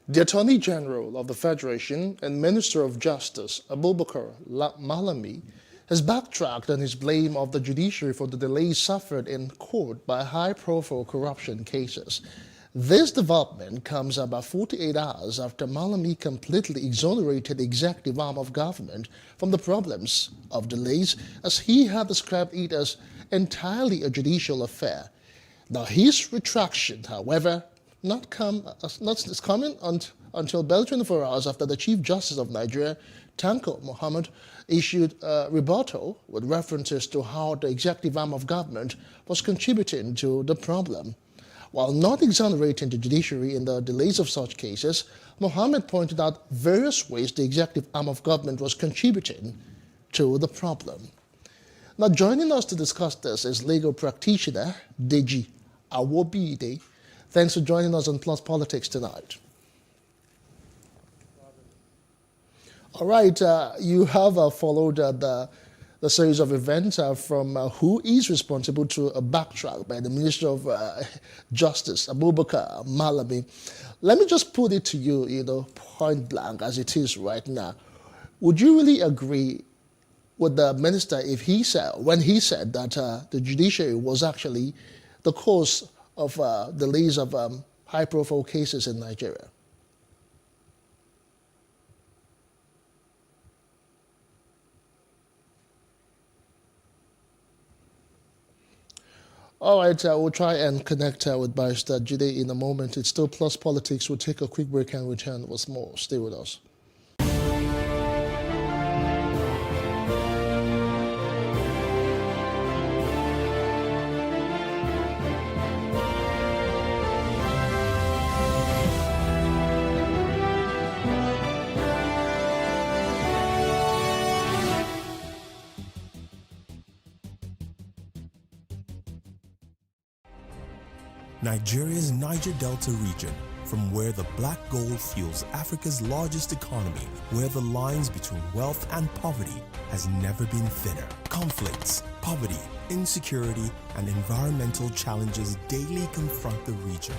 The Attorney General of the Federation and Minister of Justice, Abubakar Malami, has backtracked on his blame of the judiciary for the delays suffered in court by high-profile corruption cases. This development comes about 48 hours after Malami completely exonerated the executive arm of government from the problems of delays, as he had described it as entirely a judicial affair. Now, his retraction, however, is coming until barely 24 hours after the Chief Justice of Nigeria, Tanko Muhammad, issued a rebuttal with references to how the executive arm of government was contributing to the problem. While not exonerating the judiciary in the delays of such cases, Muhammad pointed out various ways the executive arm of government was contributing to the problem. Now, joining us to discuss this is legal practitioner Deji Awobide. Thanks for joining us on Plus Politics tonight. All right, you have followed the series of events from who is responsible to a backtrack by the Minister of Justice, Abubakar Malami. Let me just put it to you, point blank as it is right now. Would you really agree with the minister when he said that the judiciary was actually the cause of delays of high-profile cases in Nigeria? All right, we'll try and connect with Barrister Jide in a moment. It's still Plus Politics. We'll take a quick break and return with more. Stay with us. Nigeria's Niger Delta region, from where the black gold fuels Africa's largest economy, where the lines between wealth and poverty has never been thinner. Conflicts, poverty, insecurity, and environmental challenges daily confront the region.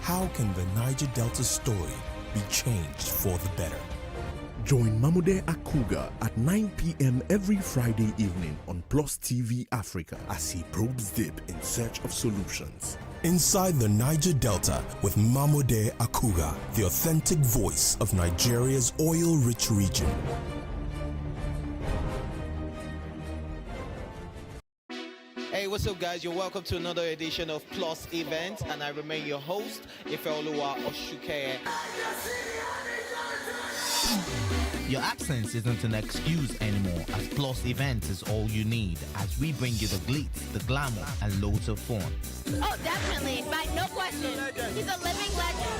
How can the Niger Delta story be changed for the better? Join Mamude Akuga at 9 p.m. every Friday evening on PlusTvAfrica as he probes deep in search of solutions. Inside the Niger Delta with Mamude Akuga, the authentic voice of Nigeria's oil-rich region. Hey, what's up, guys? You're welcome to another edition of Plus Event, and I remain your host, Ifeoluwa Oshukeye. Your absence isn't an excuse anymore, as Plus Events is all you need, as we bring you the glitz, the glamour, and loads of fun. Oh, definitely, by no question. He's a living legend.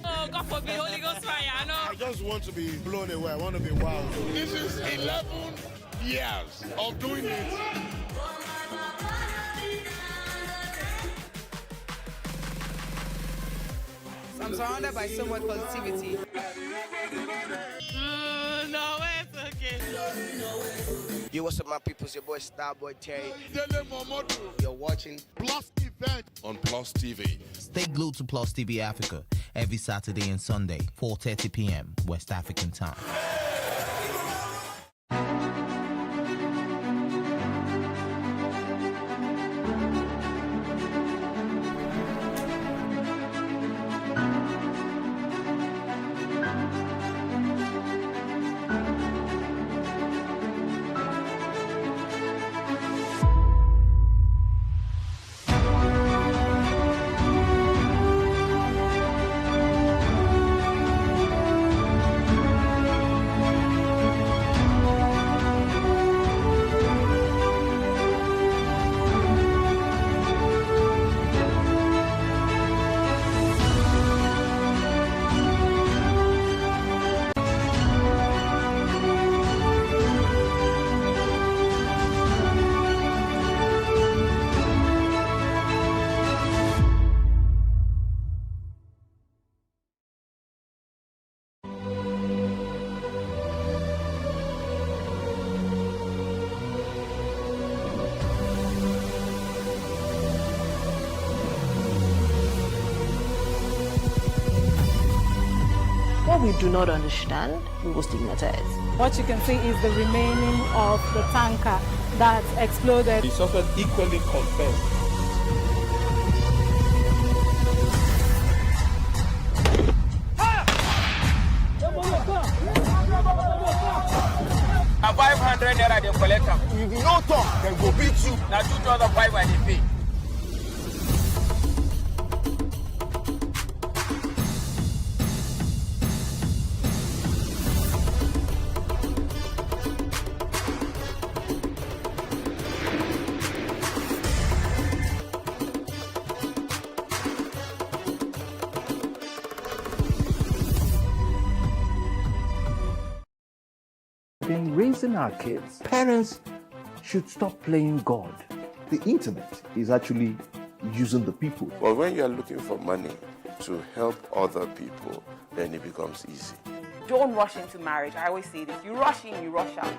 Oh, God forbid, Holy Ghost fire, I know. I just want to be blown away. I want to be wild. This is 11 years of doing it. I'm surrounded by so much positivity. No, it's okay. Yo, what's up, my people? It's your boy Starboy Terry. You're watching Plus Event on Plus TV. Stay glued to Plus TV Africa every Saturday and Sunday, 4:30 p.m. West African time. we do not understand, we will stigmatize. What you can see is the remaining of the tanker that exploded. He suffered equally confessed. A 500 naira they collect them. If you no talk, they go beat you. Now 2,500 they pay. In raising our kids, parents should stop playing God. The internet is actually using the people. But when you are looking for money to help other people, then it becomes easy. Don't rush into marriage. I always say this. You rush in, you rush out.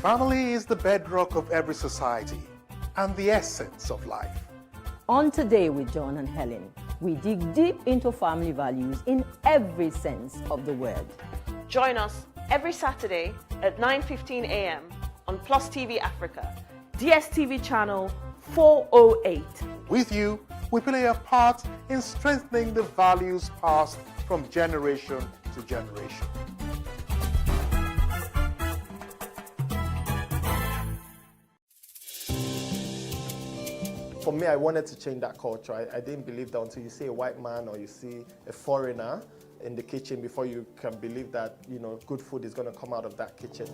Family is the bedrock of every society and the essence of life. On Today with John and Helen, we dig deep into family values in every sense of the word. Join us every Saturday at 9:15 a.m. on PlusTvAfrica, DSTV channel 408. With you, we play a part in strengthening the values passed from generation to generation. For me, I wanted to change that culture. I didn't believe that until you see a white man or you see a foreigner in the kitchen before you can believe that, good food is going to come out of that kitchen.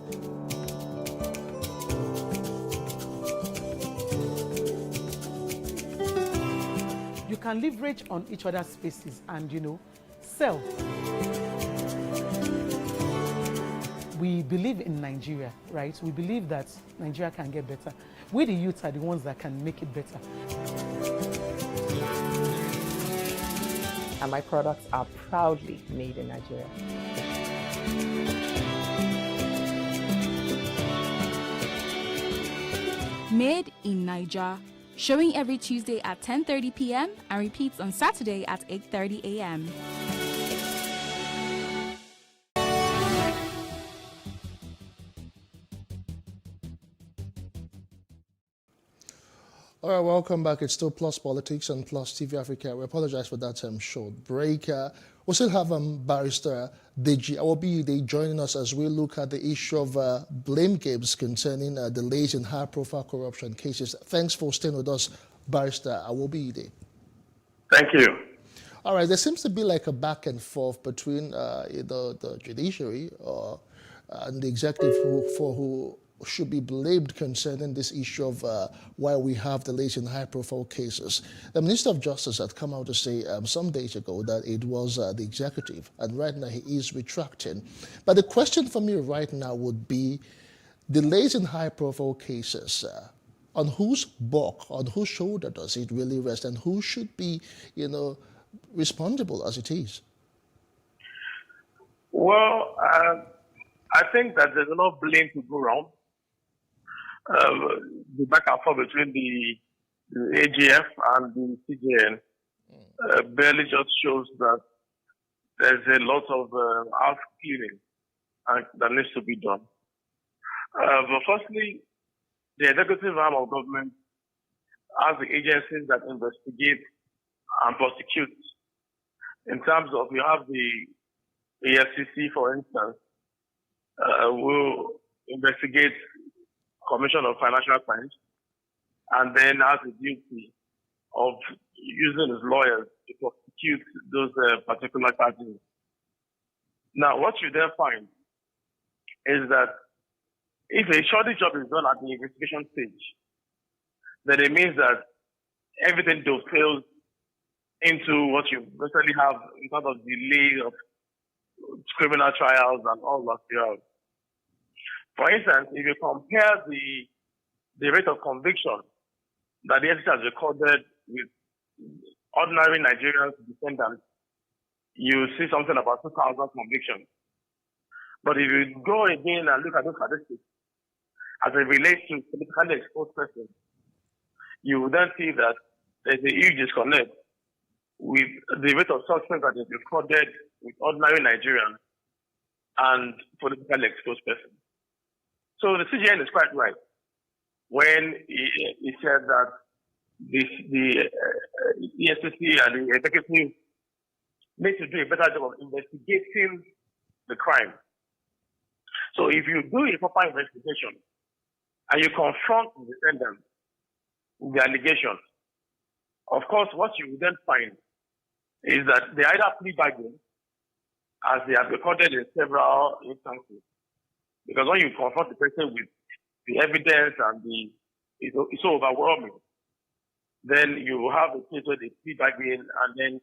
You can leverage on each other's spaces and, sell. We believe in Nigeria, right? We believe that Nigeria can get better. We, the youth, are the ones that can make it better. And my products are proudly made in Nigeria. Made in Nigeria, showing every Tuesday at 10:30 p.m. and repeats on Saturday at 8:30 a.m. All right, welcome back. It's still Plus Politics and Plus TV Africa. We apologize for that short break. We still have Barrister Deji Awobide joining us as we look at the issue of blame games concerning delays in high-profile corruption cases. Thanks for staying with us, Barrister Awobide. Thank you. All right, there seems to be like a back and forth between the judiciary and the executive who should be blamed concerning this issue of why we have delays in high-profile cases. The Minister of Justice had come out to say some days ago that it was the executive, and right now he is retracting. But the question for me right now would be delays in high-profile cases. On whose back, on whose shoulder does it really rest, and who should be, responsible as it is? Well, I think that there's enough blame to go around. The back and forth between the AGF and the CJN barely just shows that there's a lot of house cleaning that needs to be done. But firstly, the executive arm of government has the agencies that investigate and prosecute. In terms of, you have the EFCC, for instance, will investigate Commission of Financial Crimes, and then has the duty of using his lawyers to prosecute those particular charges. Now, what you then find is that if a shoddy job is done at the investigation stage, then it means that everything dovetails into what you basically have in terms of delay of criminal trials and all that you have. For instance, if you compare the rate of conviction that the FCC has recorded with ordinary Nigerian defendants, you see something about 2,000 convictions. But if you go again and look at those statistics as it relates to politically exposed persons, you will then see that there's a huge disconnect with the rate of suspects that is recorded with ordinary Nigerians and politically exposed persons. So the CJN is quite right when he said that the EFCC and the executive need to do a better job of investigating the crime. So if you do a proper investigation and you confront the defendant with the allegations, of course, what you will then find is that they either plea bargain, as they have recorded in several instances. Because when you confront the person with the evidence and it's so overwhelming, then you will have a case where they plea bargain and then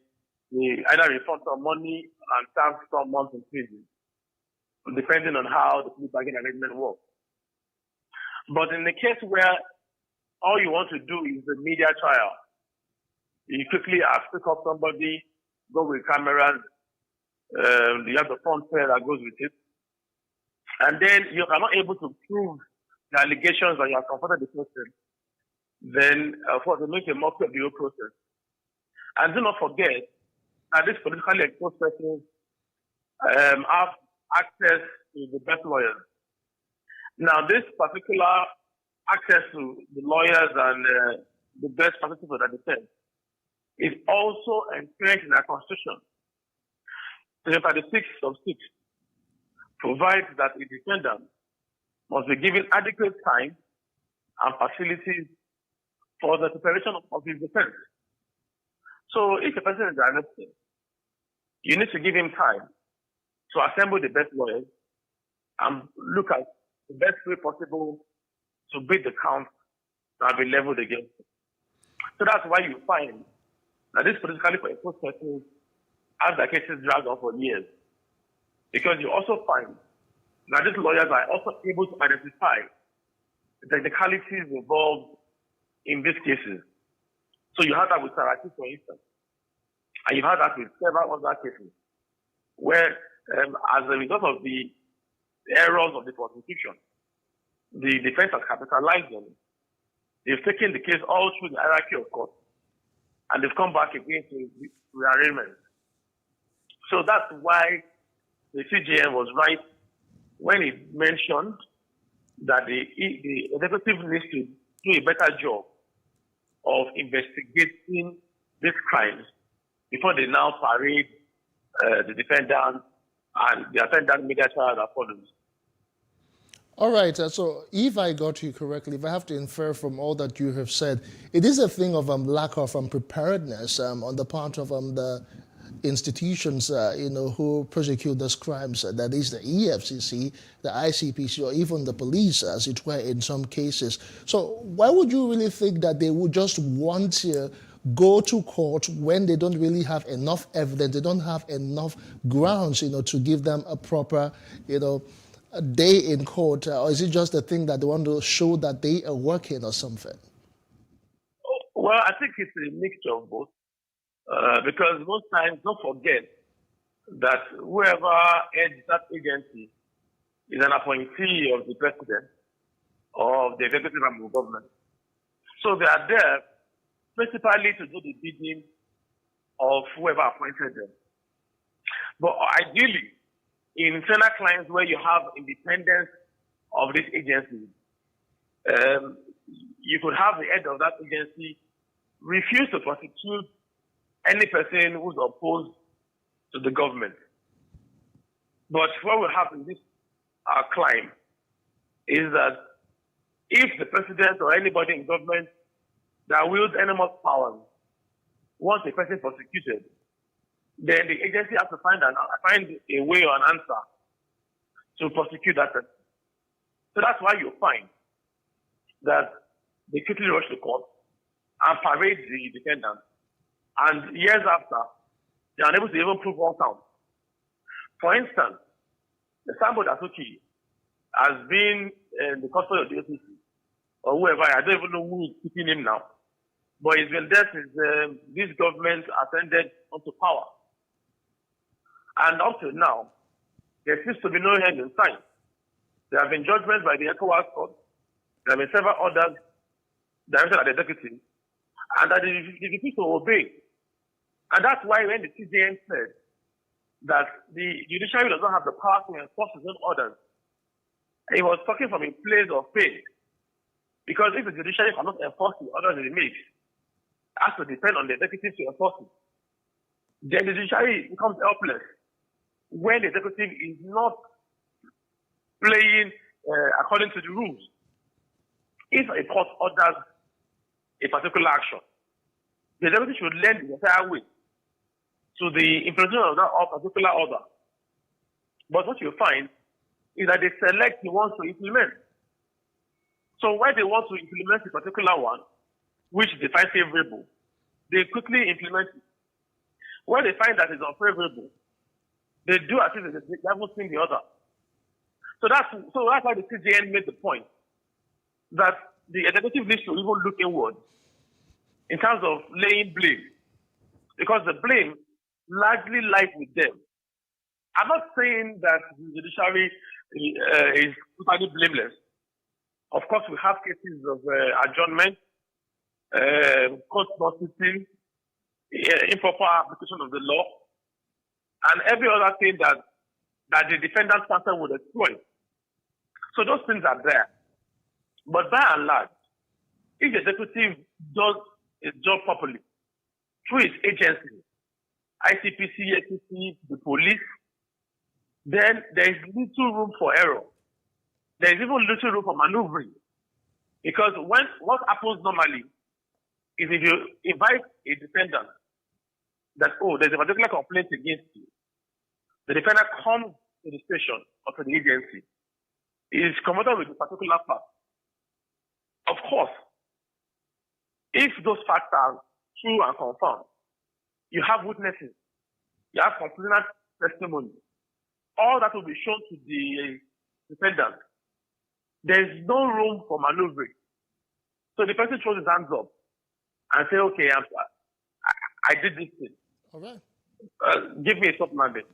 they either refund some money and serve some months in prison, depending on how the plea bargain arrangement works. But in the case where all you want to do is the media trial, you quickly pick up somebody, go with cameras, you have the front fair that goes with it, and then you are not able to prove the allegations that you have confronted the person, then of course it makes a mockery of the whole process. And do not forget that these politically exposed persons have access to the best lawyers. Now, this particular access to the lawyers and the best participants for the defense is also entrenched in our Constitution. Section 36 of 6 provides that a defendant must be given adequate time and facilities for the preparation of his defense. So if a person is arrested, you need to give him time to assemble the best lawyers and look at the best way possible to beat the count that will be leveled against him. So that's why you find that this politically exposed persons have their cases dragged on for years. Because you also find that these lawyers are also able to identify the technicalities involved in these cases. So you have that with Saraki, for instance. And you have that with several other cases where, as a result of the errors of the prosecution, the defense has capitalized on it. They've taken the case all through the hierarchy of court, and they've come back again to rearrangement. So that's why the CJN was right when it mentioned that the executive needs to do a better job of investigating these crimes before they now parade the defendant and the attendant media trial that follows. All right, so if I got you correctly, if I have to infer from all that you have said, it is a thing of lack of preparedness on the part of the institutions, who prosecute these crimes, that is the EFCC, the ICPC, or even the police, as it were, in some cases. So why would you really think that they would just want to go to court when they don't really have enough evidence, they don't have enough grounds, to give them a proper, a day in court, or is it just a thing that they want to show that they are working or something? Well, I think it's a mixture of both. Because most times, don't forget that whoever heads that agency is an appointee of the president or of the executive arm of government. So they are there principally to do the bidding of whoever appointed them. But ideally, in internal clients where you have independence of this agency, you could have the head of that agency refuse to prosecute any person who's opposed to the government. But what will happen in this climb is that if the president or anybody in government that wields enormous powers wants a person prosecuted, then the agency has to find a way or an answer to prosecute that person. So that's why you find that they quickly rush to court and parade the defendant. And years after, they are unable to even prove one count. For instance, the Sambo Dasuki has been in the custody of the OCC, or whoever, I don't even know who is keeping him now. But he's been there since this government ascended onto power. And up to now, there seems to be no end in sight. There have been judgments by the ECOWAS court. There have been several orders directed at the executive, and that they refuse to obey. And that's why when the CJN said that the judiciary does not have the power to enforce its own orders. He was talking from a place of faith. Because if the judiciary cannot enforce the orders it makes, it has to depend on the executive to enforce it. Then the judiciary becomes helpless when the executive is not playing according to the rules. If a court orders a particular action, the executive should lend the entire weight to the implementation of that particular order. But what you find is that they select the ones to implement. So when they want to implement a particular one, which they find favorable, they quickly implement it. When they find that it's unfavorable, they do as if they haven't seen the other. So that's why the CJN made the point that the executive needs to even look inward in terms of laying blame, because the blame largely lies with them. I'm not saying that the judiciary is totally blameless. Of course, we have cases of adjournment, court not sitting, improper application of the law, and every other thing that the defendant counsel would exploit. So those things are there. But by and large, if the executive does its job properly, through its agency, ICPC, ACC, the police, then there is little room for error. There is even little room for maneuvering. Because what happens normally is if you invite a defendant that, there's a particular complaint against you, the defendant comes to the station or to the agency, is confronted with a particular fact. Of course, if those facts are true and confirmed, you have witnesses, you have complainant testimony, all that will be shown to the defendant. There is no room for maneuvering. So the person throws his hands up and say, okay, I did this thing. All right. Give me a stop mandate.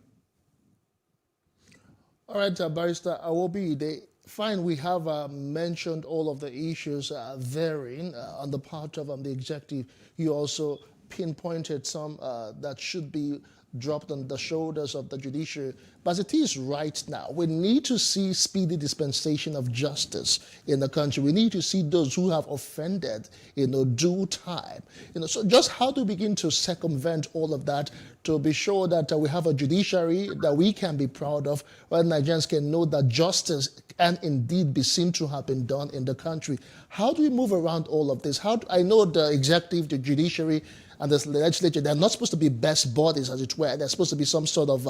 All right, Barrister Awobi, fine, we have mentioned all of the issues therein on the part of the executive. You also pinpointed some that should be dropped on the shoulders of the judiciary. But as it is right now, we need to see speedy dispensation of justice in the country. We need to see those who have offended, due time. So just how to begin to circumvent all of that to be sure that we have a judiciary that we can be proud of, where Nigerians can know that justice can indeed be seen to have been done in the country. How do we move around all of this? I know the executive, the judiciary, and the legislature, they're not supposed to be best bodies, as it were. They're supposed to be some sort of,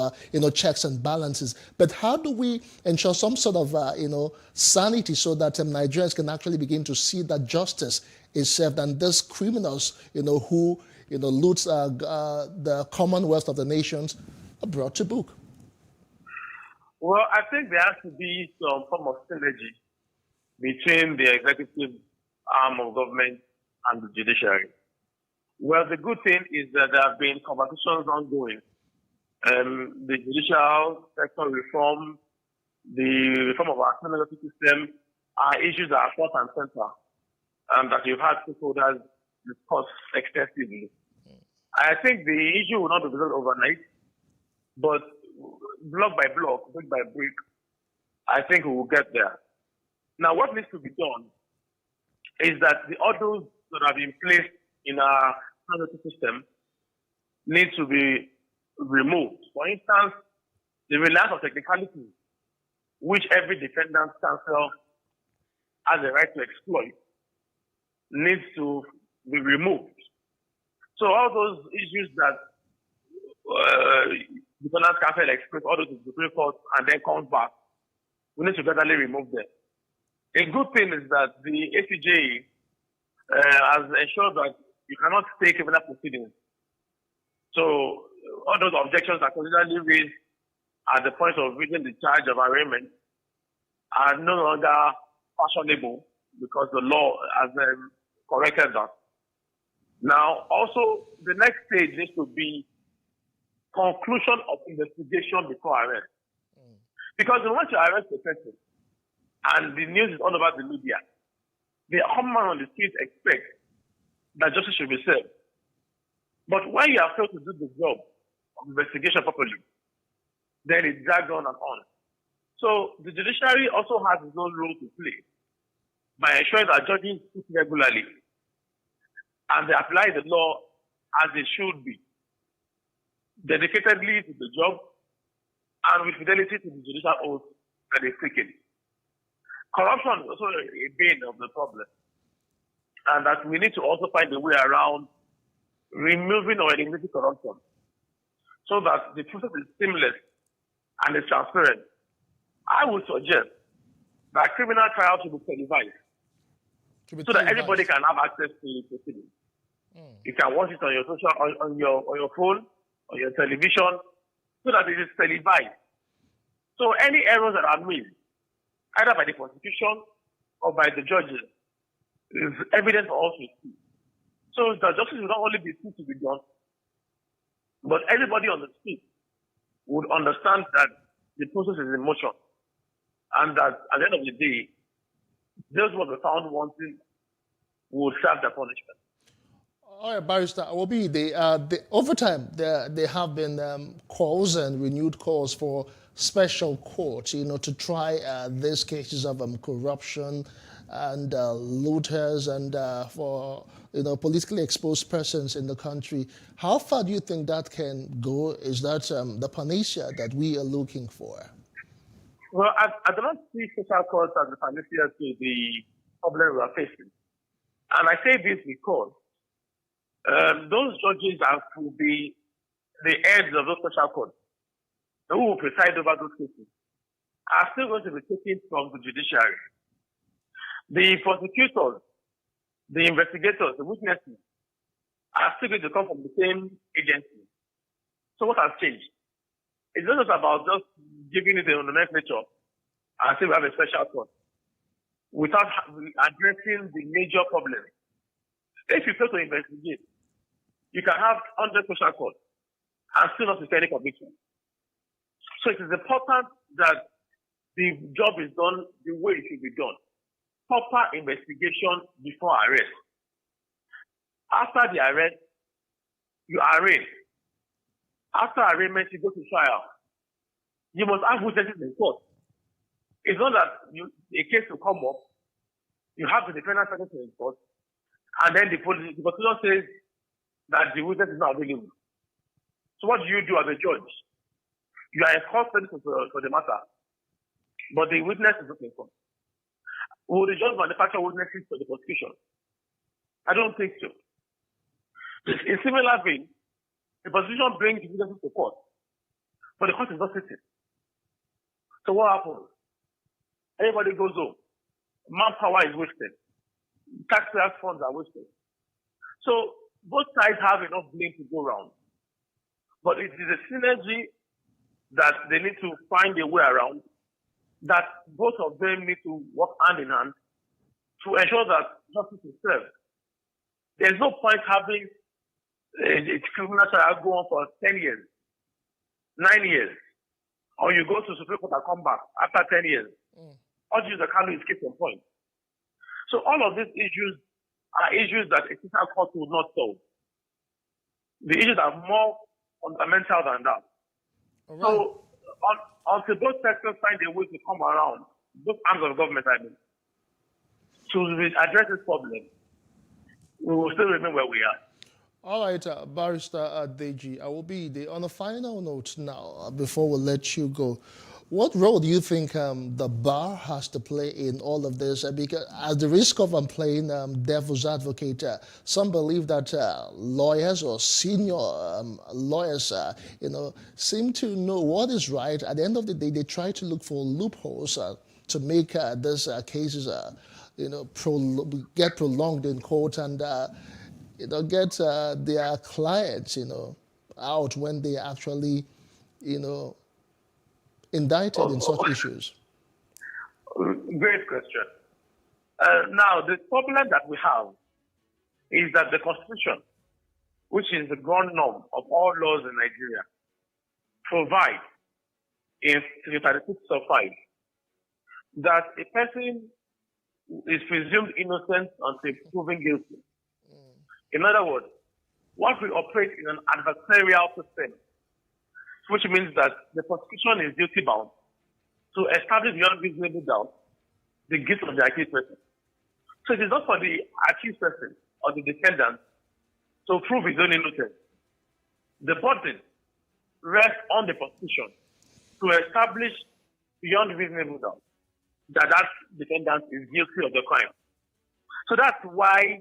checks and balances. But how do we ensure some sort of, sanity so that Nigerians can actually begin to see that justice is served and these criminals, who, loot the commonwealth of the nations are brought to book? Well, I think there has to be some form of synergy between the executive arm of government and the judiciary. Well, the good thing is that there have been conversations ongoing. The judicial sector reform, the reform of our criminal justice system are issues that are front and center, and that you've had stakeholders discuss extensively. I think the issue will not be resolved overnight, but block by block, brick by brick, I think we will get there. Now, what needs to be done is that the orders that have been placed in our system need to be removed. For instance, the reliance on technicalities, which every defendant's counsel has the right to exploit, needs to be removed. So all those issues that defendant's counsel exploits, all those to the Supreme Court and then comes back, we need to gradually remove them. A good thing is that the ACJ has ensured that you cannot stay criminal proceedings. So all those objections are constantly raised at the point of reading the charge of arraignment are no longer fashionable because the law has corrected that. Now, also, the next stage needs to be conclusion of investigation before arrest. Because once you arrest a person and the news is all over the media, the common man on the street expects that justice should be served. But when you have failed to do the job of investigation properly, then it drags on and on. So the judiciary also has its own role to play by ensuring that judges sit regularly and they apply the law as they should be, dedicatedly to the job and with fidelity to the judicial oath that is taken. Corruption is also a bane of the problem, and that we need to also find a way around removing or eliminating corruption so that the process is seamless and is transparent. I would suggest that criminal trials should be televised so that everybody can have access to the proceedings. You can watch it on your on your phone, on your television, so that it is televised. So any errors that are made, either by the prosecution or by the judges, is evidence for us to see. So the justice will not only be seen to be done, but everybody on the street would understand that the process is in motion, and that at the end of the day, those who were found wanting will serve their punishment. All right, Barrister, over time, there have been calls and renewed calls for special courts, to try these cases of corruption and looters and for, politically exposed persons in the country. How far do you think that can go? Is that the panacea that we are looking for? Well, I do not see special courts as the panacea to the problem we are facing. And I say this because those judges will be the heads of those special courts who will preside over those cases are still going to be taken from the judiciary. The prosecutors, the investigators, the witnesses are still going to come from the same agency. So what has changed? It's not just about just giving it a nomenclature and say we have a special court without addressing the major problem. If you fail to investigate, you can have 100 special courts and still not receive any conviction. So it is important that the job is done the way it should be done. Proper investigation before arrest. After the arrest, you arraign. After arraignment, you go to trial. You must have witnesses in court. It's not that a case will come up, you have the defendant present in court, and then the prosecutor says that the witness is not available. So what do you do as a judge? You are a court for the matter, but the witness is not in court. Will the judge manufacture witnesses for the prosecution? I don't think so. In similar vein, the prosecution brings witnesses to court, but the court is not sitting. So what happens? Everybody goes home. Manpower is wasted. Taxpayers' funds are wasted. So both sides have enough blame to go around. But it is a synergy that they need to find a way around, that both of them need to work hand in hand to ensure that justice is served. There's no point having a criminal trial go on for 10 years, 9 years, or you go to Supreme Court and come back after 10 years. All you can do is keep your point. So all of these issues are issues that a criminal court will not solve. The issues are more fundamental than that. Right. So until both sectors find a way to come around, both arms of government, to address this problem, we will still remain where we are. All right, Barrister Deji, I will be on a final note now before we let you go. What role do you think the bar has to play in all of this? Because at the risk of playing devil's advocate, some believe that lawyers or senior lawyers, seem to know what is right. At the end of the day, they try to look for loopholes to make these cases, get prolonged in court and, get their clients, out when they actually, indicted in such issues? Great question. Now, the problem that we have is that the Constitution, which is the ground norm of all laws in Nigeria, provides in 36/5 that a person is presumed innocent until proven guilty. In other words, once we operate in an adversarial system, which means that the prosecution is duty bound to establish beyond reasonable doubt the guilt of the accused person. So it is not for the accused person or the defendant to prove his own innocence. The burden rests on the prosecution to establish beyond reasonable doubt that that defendant is guilty of the crime. So that's why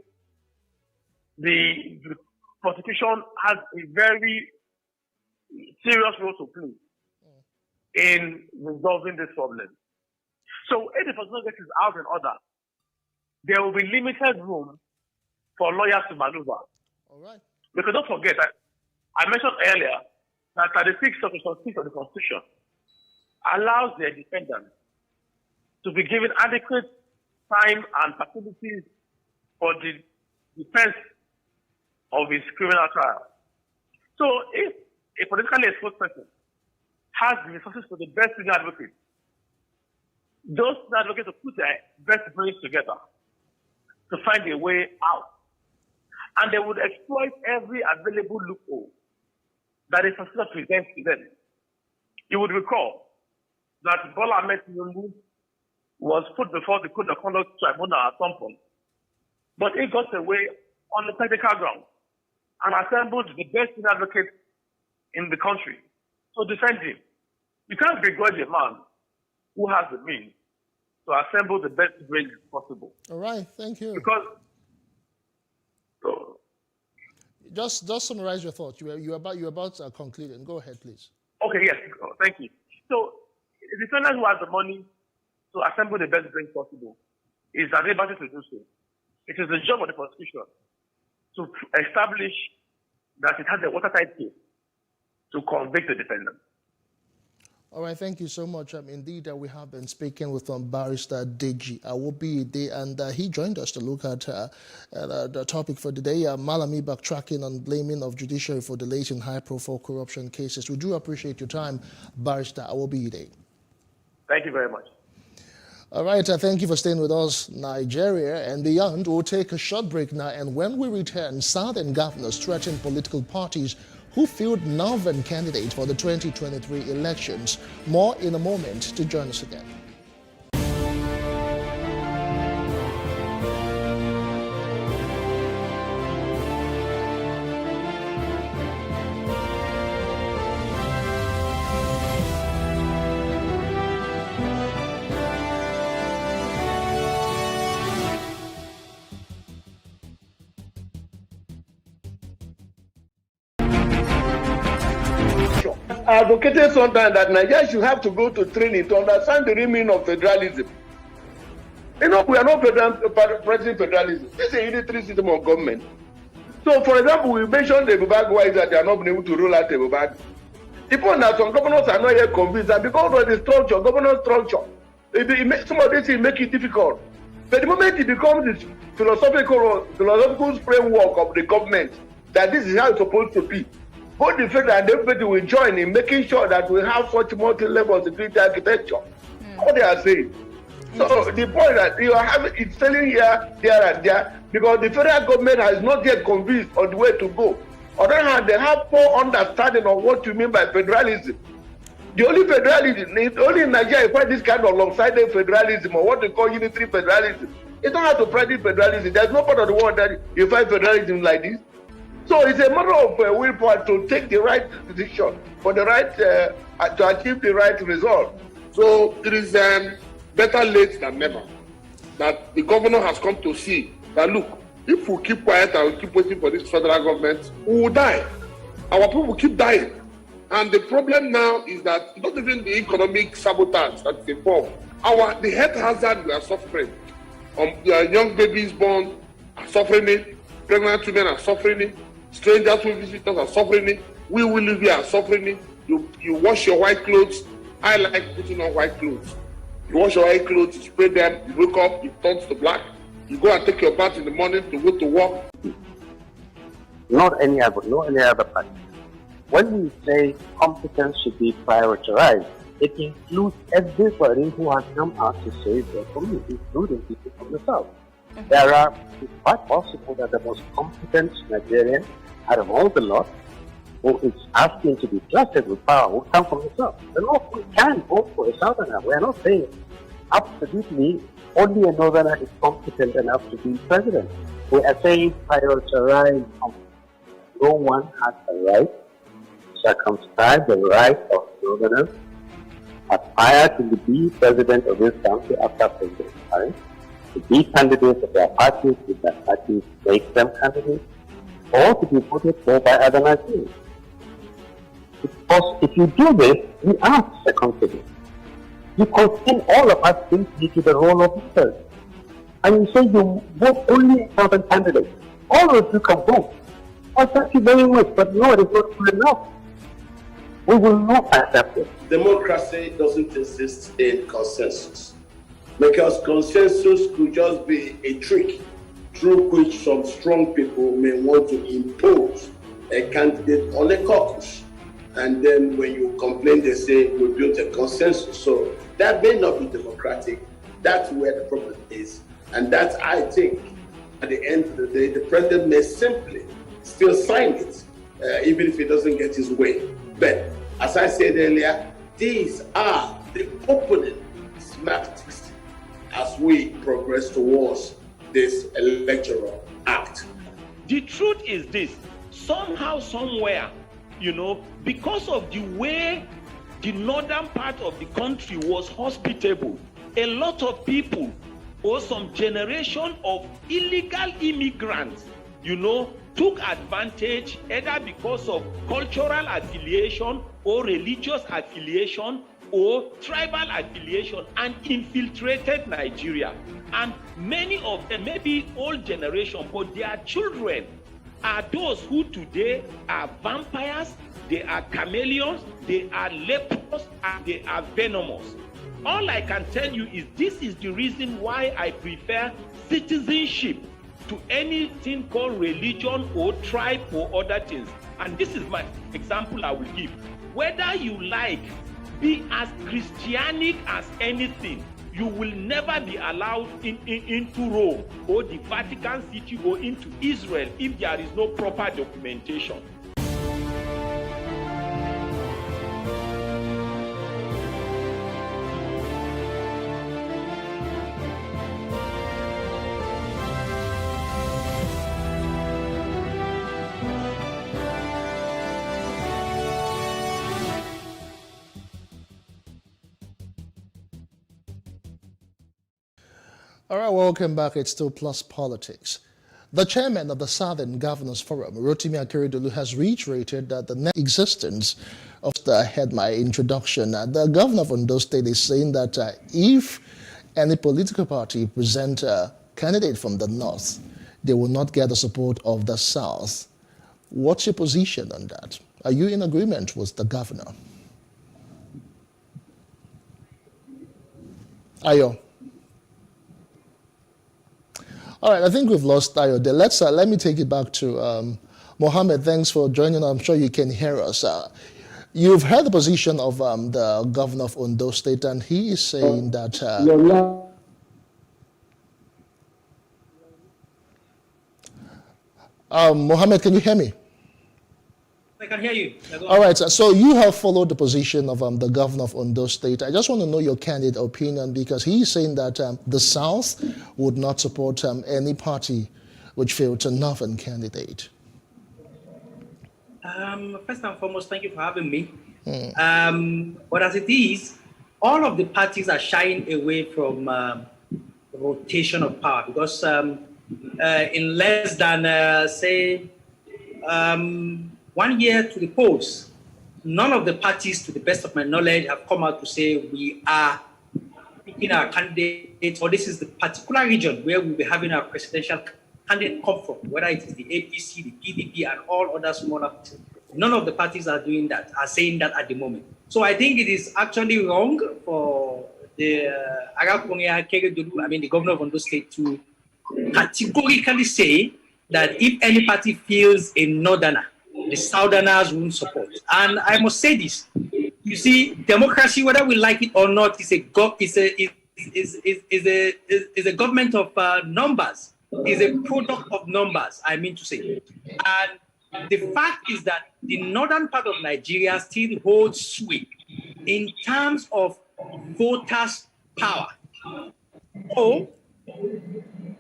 the prosecution has a very serious role to play in resolving this problem. So if the prosecution gets his house in order, there will be limited room for lawyers to maneuver. All right. Because don't forget, I mentioned earlier that 36 of the Constitution allows the defendant to be given adequate time and facilities for the defense of his criminal trial. So if a politically exposed person has the resources for the best legal advocate, those advocates will put their best brains together to find a way out. And they would exploit every available loophole that a prosecutor presents to them. You would recall that Bola Ahmed Tinubu was put before the Code of Conduct Tribunal at some point, but he got away on the technical ground and assembled the best advocates in the country to defend him. You can't begrudge a man who has the means to assemble the best brains possible. All right, thank you. Because just summarize your thoughts. You're about concluding. Go ahead, please. Okay, yes, thank you. So the defendant who has the money to assemble the best brains possible is at liberty to do so. It is the job of the prosecution to establish that it has a watertight case to convict the defendant. All right, thank you so much. Indeed, we have been speaking with Barrister Deji Awobide, and he joined us to look at the topic for today, Malami backtracking on blaming of judiciary for delays in high-profile corruption cases. We do appreciate your time, Barrister Awobide. Thank you very much. All right, thank you for staying with us, Nigeria and beyond. We'll take a short break now, and when we return, Southern governors threaten political parties who field Northern candidates for the 2023 elections. More in a moment. To join us again. I advocated sometimes that Nigeria should have to go to training to understand the real meaning of federalism. You know, we are not practicing federalism. This is a unitary system of government. So, for example, we mentioned the Ebubag wise that they are not been able to roll out the Ebubag. People that some governors are not yet convinced that because of the structure, governance structure, some of these things make it difficult. But the moment it becomes this philosophical framework of the government, that this is how it's supposed to be, both the federal and everybody will join in making sure that we have such multi-level security architecture. What they are saying. So the point that you are having, it's telling here, there and there, because the federal government has not yet convinced on the way to go. On the other hand, they have poor understanding of what you mean by federalism. The only federalism, only in Nigeria you find this kind of lopsided federalism, or what they call unitary federalism. You don't have to practice federalism. There's no part of the world that you find federalism like this. So it's a matter of willpower to take the right decision for the right to achieve the right result. So it is better late than never that the governor has come to see that look, if we keep quiet and we keep waiting for this federal government, we will die. Our people will keep dying. And the problem now is that not even the economic sabotage that is involved. The health hazard we are suffering. Young babies born are suffering it. Pregnant women are suffering it. Strangers who visit us are suffering it. We will live here are suffering it. You wash your white clothes. I like putting on white clothes. You wash your white clothes, you spray them, you wake up, it turns to black. You go and take your bath in the morning to go to work. Not any other party. When we say competence should be prioritized, it includes everybody who has come out to save their community, including people from the South. It's quite possible that the most competent Nigerian out of all the lot who is asking to be trusted with power will come from the south. And we can vote for a southerner. We are not saying absolutely only a northerner is competent enough to be president. We are saying prioritize. No one has a right to circumscribe the right of northerners aspire to be president of this country after President Buhari, to be candidates of their parties if their parties make them candidates, or to be voted for by other Nigerians. Because if you do this, you are second-class. You constrain all of us simply to the role of leaders. And you say you vote only for the candidates. All of you can vote. Oh, thank you very much, but no, it is not good enough. We will not accept it. Democracy doesn't exist in consensus, because consensus could just be a trick through which some strong people may want to impose a candidate on a caucus. And then when you complain, they say we built a consensus. So that may not be democratic. That's where the problem is. And that's, I think, at the end of the day, the president may simply still sign it, even if he doesn't get his way. But as I said earlier, these are the opening schematics as we progress towards this electoral act. The truth is this: somehow, somewhere, because of the way the northern part of the country was hospitable, a lot of people or some generation of illegal immigrants, took advantage either because of cultural affiliation or religious affiliation or tribal affiliation and infiltrated Nigeria. And many of them, maybe old generation, but their children are those who today are vampires, they are chameleons, they are lepers, and they are venomous. All I can tell you is this is the reason why I prefer citizenship to anything called religion or tribe or other things. And this is my example I will give. Whether you be as Christianic as anything, you will never be allowed into Rome or the Vatican City or into Israel if there is no proper documentation. All right, welcome back. It's still Plus Politics. The chairman of the Southern Governors Forum, Rotimi Akeredolu, has reiterated that the net existence of I had my introduction. The governor of Ondo State is saying that if any political party present a candidate from the north, they will not get the support of the south. What's your position on that? Are you in agreement with the governor? Ayo. All right, I think we've lost Ayo there. Let me take it back to Mohammed. Thanks for joining. I'm sure you can hear us. You've heard the position of the governor of Ondo State, and he is saying that. Mohammed, can you hear me? I can hear you. All right, so you have followed the position of the governor of Ondo State. I just want to know your candid opinion, because he's saying that the South would not support any party which failed a northern candidate. First and foremost, thank you for having me. But as it is, all of the parties are shying away from rotation of power, because in less than, say, 1 year to the polls, none of the parties, to the best of my knowledge, have come out to say we are picking our candidate, or this is the particular region where we'll be having our presidential candidate come from, whether it is the APC, the PDP, and all other smaller parties. None of the parties are doing that, are saying that at the moment. So I think it is actually wrong for the the governor of Ondo State, to categorically say that if any party feels a northerner, the southerners won't support. And I must say this: you see, democracy, whether we like it or not, is a government of numbers. Is a product of numbers, I mean to say. And The fact is that the northern part of Nigeria still holds sway in terms of voters' power. So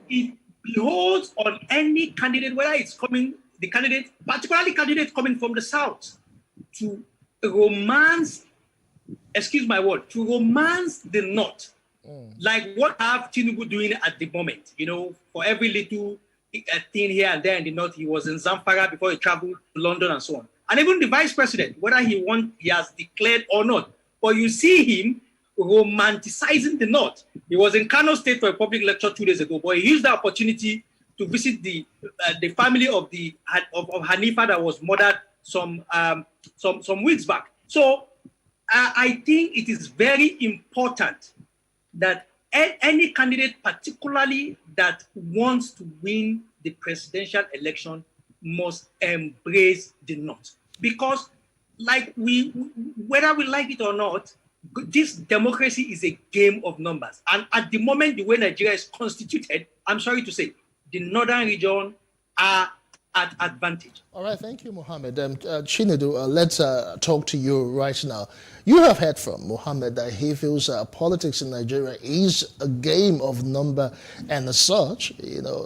it beholds on any candidate, whether it's coming, the candidate, particularly candidates coming from the south, to romance, excuse my word, to romance the north. Like what have Tinubu doing at the moment, for every little thing here and there in the north. He was in Zamfara before he traveled to London and so on. And even the vice president, whether he has declared or not, but you see him romanticizing the north. He was in Kano State for a public lecture 2 days ago, but he used the opportunity to visit the family of Hanifa that was murdered some weeks back. So I think it is very important that any candidate, particularly that wants to win the presidential election, must embrace the North. Because, whether we like it or not, this democracy is a game of numbers. And at the moment, the way Nigeria is constituted, I'm sorry to say, the northern region are at advantage. All right, thank you, Mohammed. Chinedu, let's talk to you right now. You have heard from Mohammed that he feels politics in Nigeria is a game of number and as such,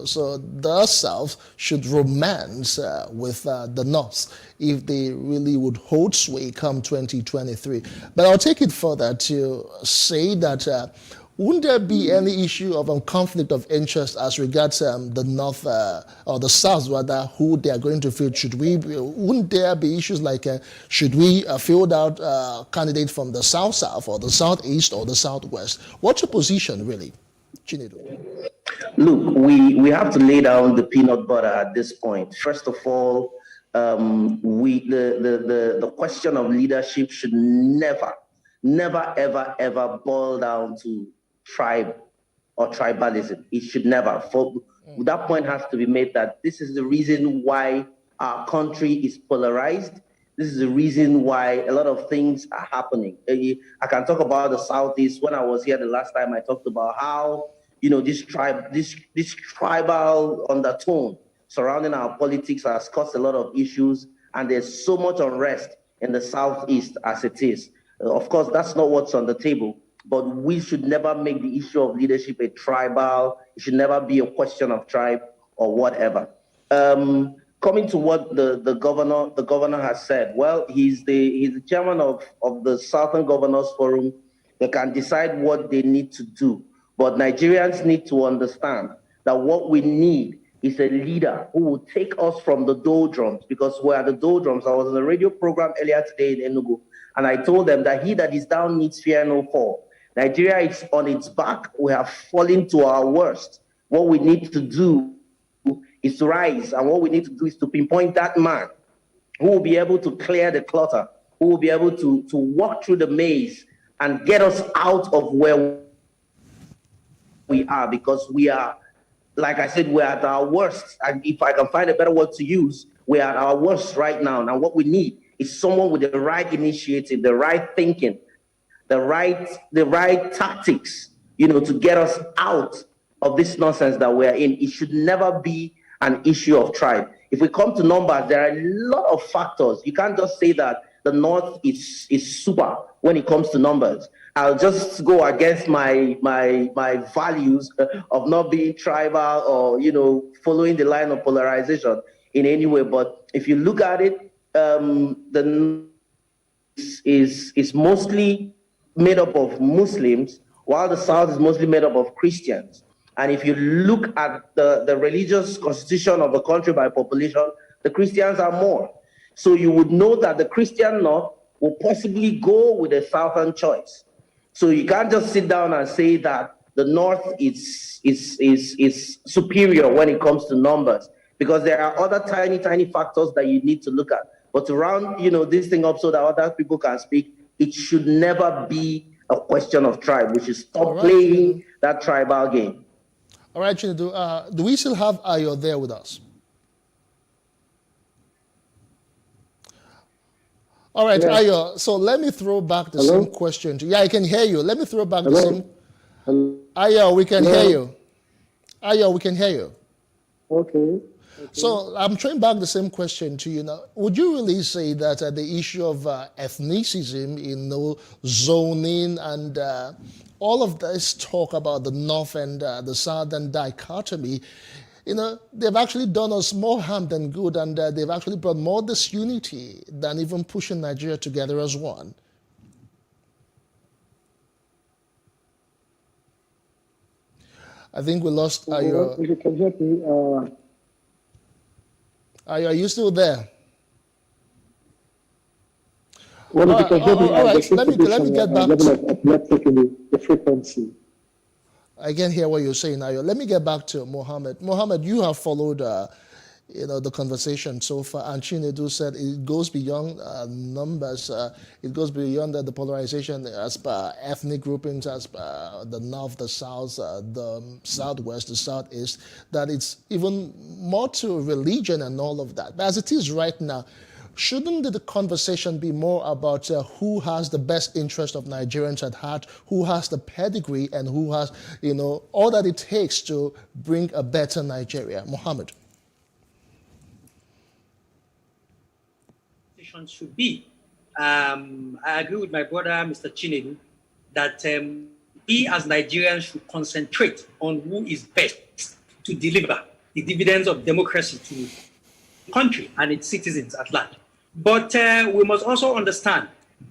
so the South should romance with the North if they really would hold sway come 2023. But I'll take it further to say that wouldn't there be any issue of conflict of interest as regards the North or the South, rather, who they are going to field? Wouldn't there be issues like should we field out candidates from the South or the Southeast or the Southwest? What's your position, really, Chinedu? Look, we have to lay down the peanut butter at this point. First of all, the question of leadership should never, ever boil down to tribe or tribalism. It should never. That point has to be made that this is the reason why our country is polarized. This is the reason why a lot of things are happening. I can talk about the Southeast. When I was here the last time, I talked about how this tribal undertone surrounding our politics has caused a lot of issues, and there's so much unrest in the Southeast as it is. Of course, that's not what's on the table, but we should never make the issue of leadership a tribal. It should never be a question of tribe or whatever. Coming to what the governor has said, well, he's the chairman of the Southern Governors Forum. They can decide what they need to do, but Nigerians need to understand that what we need is a leader who will take us from the doldrums, because we're at the doldrums. I was on a radio program earlier today in Enugu, and I told them that he that is down needs fear no fall. Nigeria is on its back. We have fallen to our worst. What we need to do is to rise, and what we need to do is to pinpoint that man who will be able to clear the clutter, who will be able to walk through the maze and get us out of where we are, because we are, like I said, we're at our worst. And if I can find a better word to use, we're at our worst right now. Now, what we need is someone with the right initiative, the right thinking, the right tactics, to get us out of this nonsense that we're in. It should never be an issue of tribe. If we come to numbers, there are a lot of factors. You can't just say that the North is super when it comes to numbers. I'll just go against my values of not being tribal or, following the line of polarization in any way. But if you look at it, the is mostly made up of Muslims, while the South is mostly made up of Christians. And if you look at the religious constitution of the country by population, the Christians are more. So you would know that the Christian North will possibly go with a Southern choice. So you can't just sit down and say that the North is superior when it comes to numbers, because there are other tiny factors that you need to look at. But to round, this thing up so that other people can speak, it should never be a question of tribe. We should stop playing that tribal game. All right, Chinedu, do we still have Ayo there with us? All right, yeah. Ayo, so let me throw back the same question to you. Yeah, I can hear you. Let me throw back the same. Ayo, we can hear you. Ayo, we can hear you. Okay. So I'm throwing back the same question to you now. Would you really say that the issue of ethnicism, zoning, and all of this talk about the North and the Southern dichotomy, they've actually done us more harm than good, and they've actually brought more disunity than even pushing Nigeria together as one? I think we lost Ayo. If you can get me, Are you still there? well, if you can get me, all right. Let me get back level to of epileptic in the frequency. I can hear what you're saying, Ayo. Let me get back to Mohammed. Mohammed, you have followed the conversation so far, and Chinedu said it goes beyond numbers. It goes beyond the polarization as per ethnic groupings, as per the North, the South, the Southwest, the Southeast, that it's even more to religion and all of that. But as it is right now, shouldn't the conversation be more about who has the best interest of Nigerians at heart, who has the pedigree, and who has, all that it takes to bring a better Nigeria? Mohammed. Should be. I agree with my brother, Mr. Chinedu, that we as Nigerians should concentrate on who is best to deliver the dividends of democracy to the country and its citizens at large. But we must also understand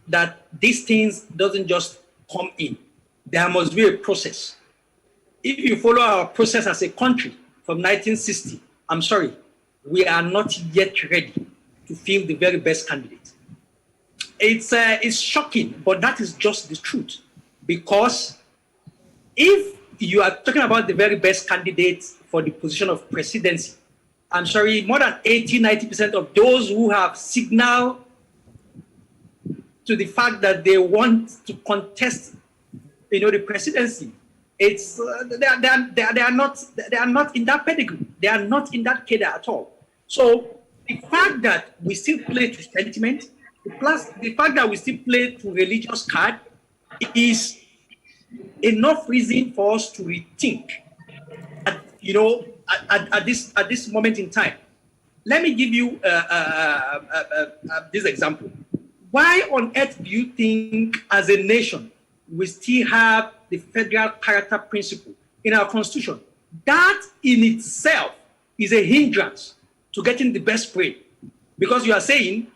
that these things doesn't just come in. There must be a process. If you follow our process as a country from 1960, I'm sorry, we are not yet ready to field the very best candidate. It's shocking, but that is just the truth. Because if you are talking about the very best candidates for the position of presidency, I'm sorry, more than 80-90% of those who have signaled to the fact that they want to contest, the presidency, it's they are not in that pedigree. They are not in that cadre at all. So the fact that we still play to sentiment, plus the fact that we still play to religious card, is enough reason for us to rethink. At this moment in time. Let me give you this example. Why on earth do you think, as a nation, we still have the federal character principle in our constitution? That in itself is a hindrance to getting the best brain. Because you are saying,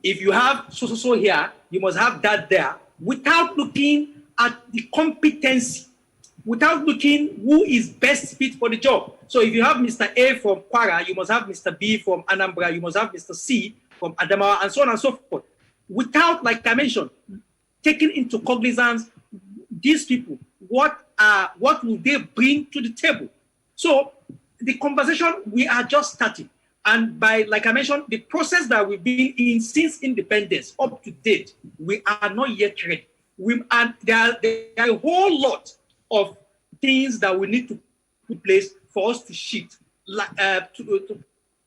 if you have so here, you must have that there, without looking at the competency, without looking who is best fit for the job. So if you have Mr. A from Kwara, you must have Mr. B from Anambra, you must have Mr. C from Adamawa, and so on and so forth. Without, like I mentioned, taking into cognizance these people, what will they bring to the table? So the conversation, we are just starting. And by, like I mentioned, the process that we've been in since independence up to date, we are not yet ready. There are a whole lot of things that we need to put in place for us to shift,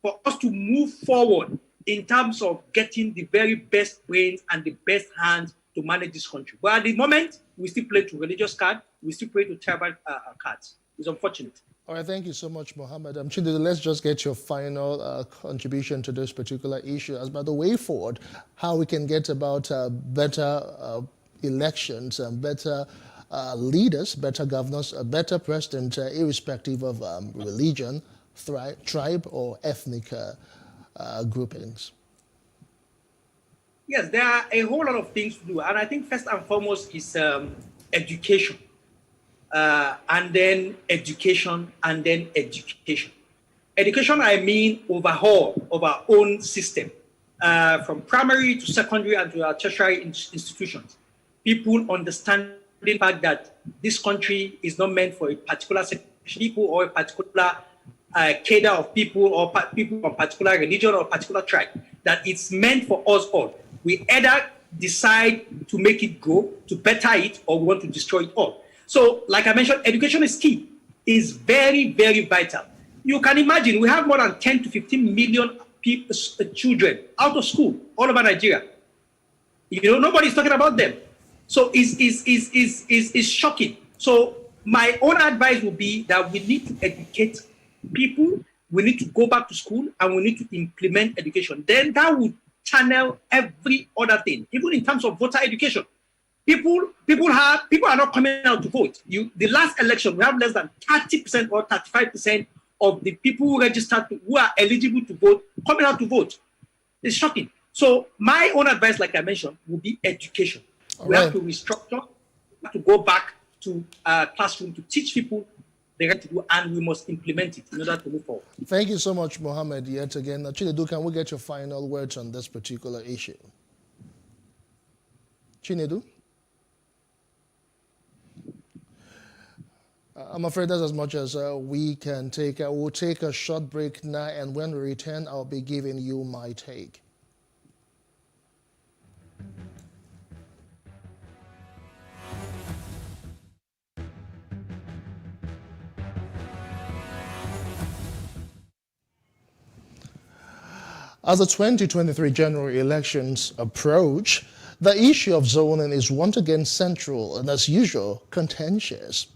for us to move forward in terms of getting the very best brains and the best hands to manage this country. But at the moment, we still play to religious cards, we still play to tribal cards. It's unfortunate. All right, thank you so much, Mohammed. Chindu, let's just get your final contribution to this particular issue as by the way forward, how we can get about better elections and better leaders, better governors, a better president, irrespective of religion, tribe, or ethnic groupings. Yes, there are a whole lot of things to do. And I think first and foremost is education. And then education, and then education. Education, I mean overhaul of our own system, from primary to secondary and to our tertiary institutions. People understand the fact that this country is not meant for a particular section of people or a particular cadre of people or people from a particular religion or a particular tribe, that it's meant for us all. We either decide to make it grow, to better it, or we want to destroy it all. So, like I mentioned, education is key. It's very, very vital. You can imagine we have more than 10 to 15 million people, children out of school all over Nigeria. Nobody's talking about them. So it's shocking. So my own advice would be that we need to educate people we need to go back to school and we need to implement education. Then that would channel every other thing, even in terms of voter education. People are not coming out to vote. The last election, we have less than 30% or 35% of the people who registered who are eligible to vote coming out to vote. It's shocking. So my own advice, like I mentioned, would be education. We have to restructure, we have to go back to classroom to teach people the right to do, and we must implement it in order to move forward. Thank you so much, Mohammed, yet again. Chinedu, can we get your final words on this particular issue? Chinedu? I'm afraid that's as much as we can take. We'll take a short break now, and when we return, I'll be giving you my take. As the 2023 general elections approach, the issue of zoning is once again central and, as usual, contentious.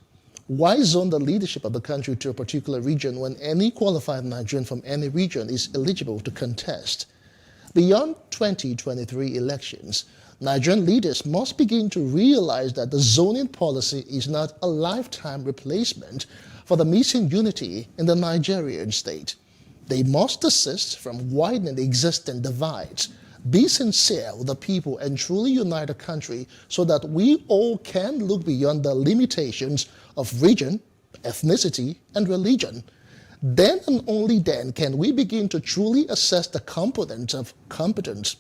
Why zone the leadership of the country to a particular region when any qualified Nigerian from any region is eligible to contest? Beyond 2023 elections, Nigerian leaders must begin to realize that the zoning policy is not a lifetime replacement for the missing unity in the Nigerian state. They must desist from widening the existing divides, be sincere with the people, and truly unite the country so that we all can look beyond the limitations of region, ethnicity, and religion. Then and only then can we begin to truly assess the components of competence.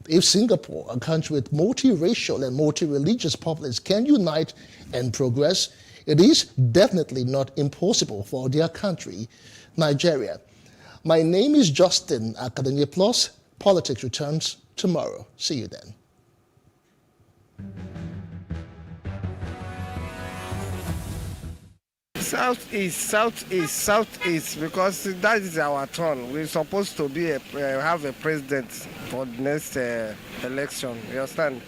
If Singapore, a country with multiracial and multi-religious populace, can unite and progress, it is definitely not impossible for their country, Nigeria. My name is Justin. Academia Plus Politics returns tomorrow. See you then. Southeast, because that is our turn. We're supposed to be have a president for the next election. You understand?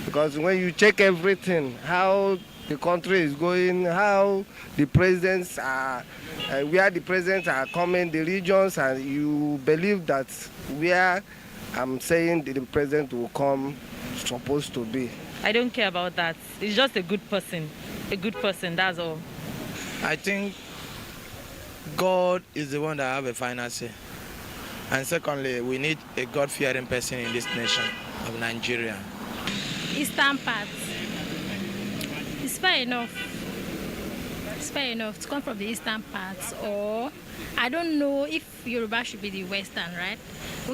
Because when you check everything, how the country is going, how the presidents are, where the presidents are coming, the regions, and you believe that where I'm saying the president will come, supposed to be. I don't care about that. He's just a good person. A good person, that's all. I think God is the one that have a final say. And secondly, we need a God-fearing person in this nation of Nigeria. Eastern part. It's fair enough. It's fair enough to come from the eastern part, or I don't know if Yoruba should be the western, right? Okay.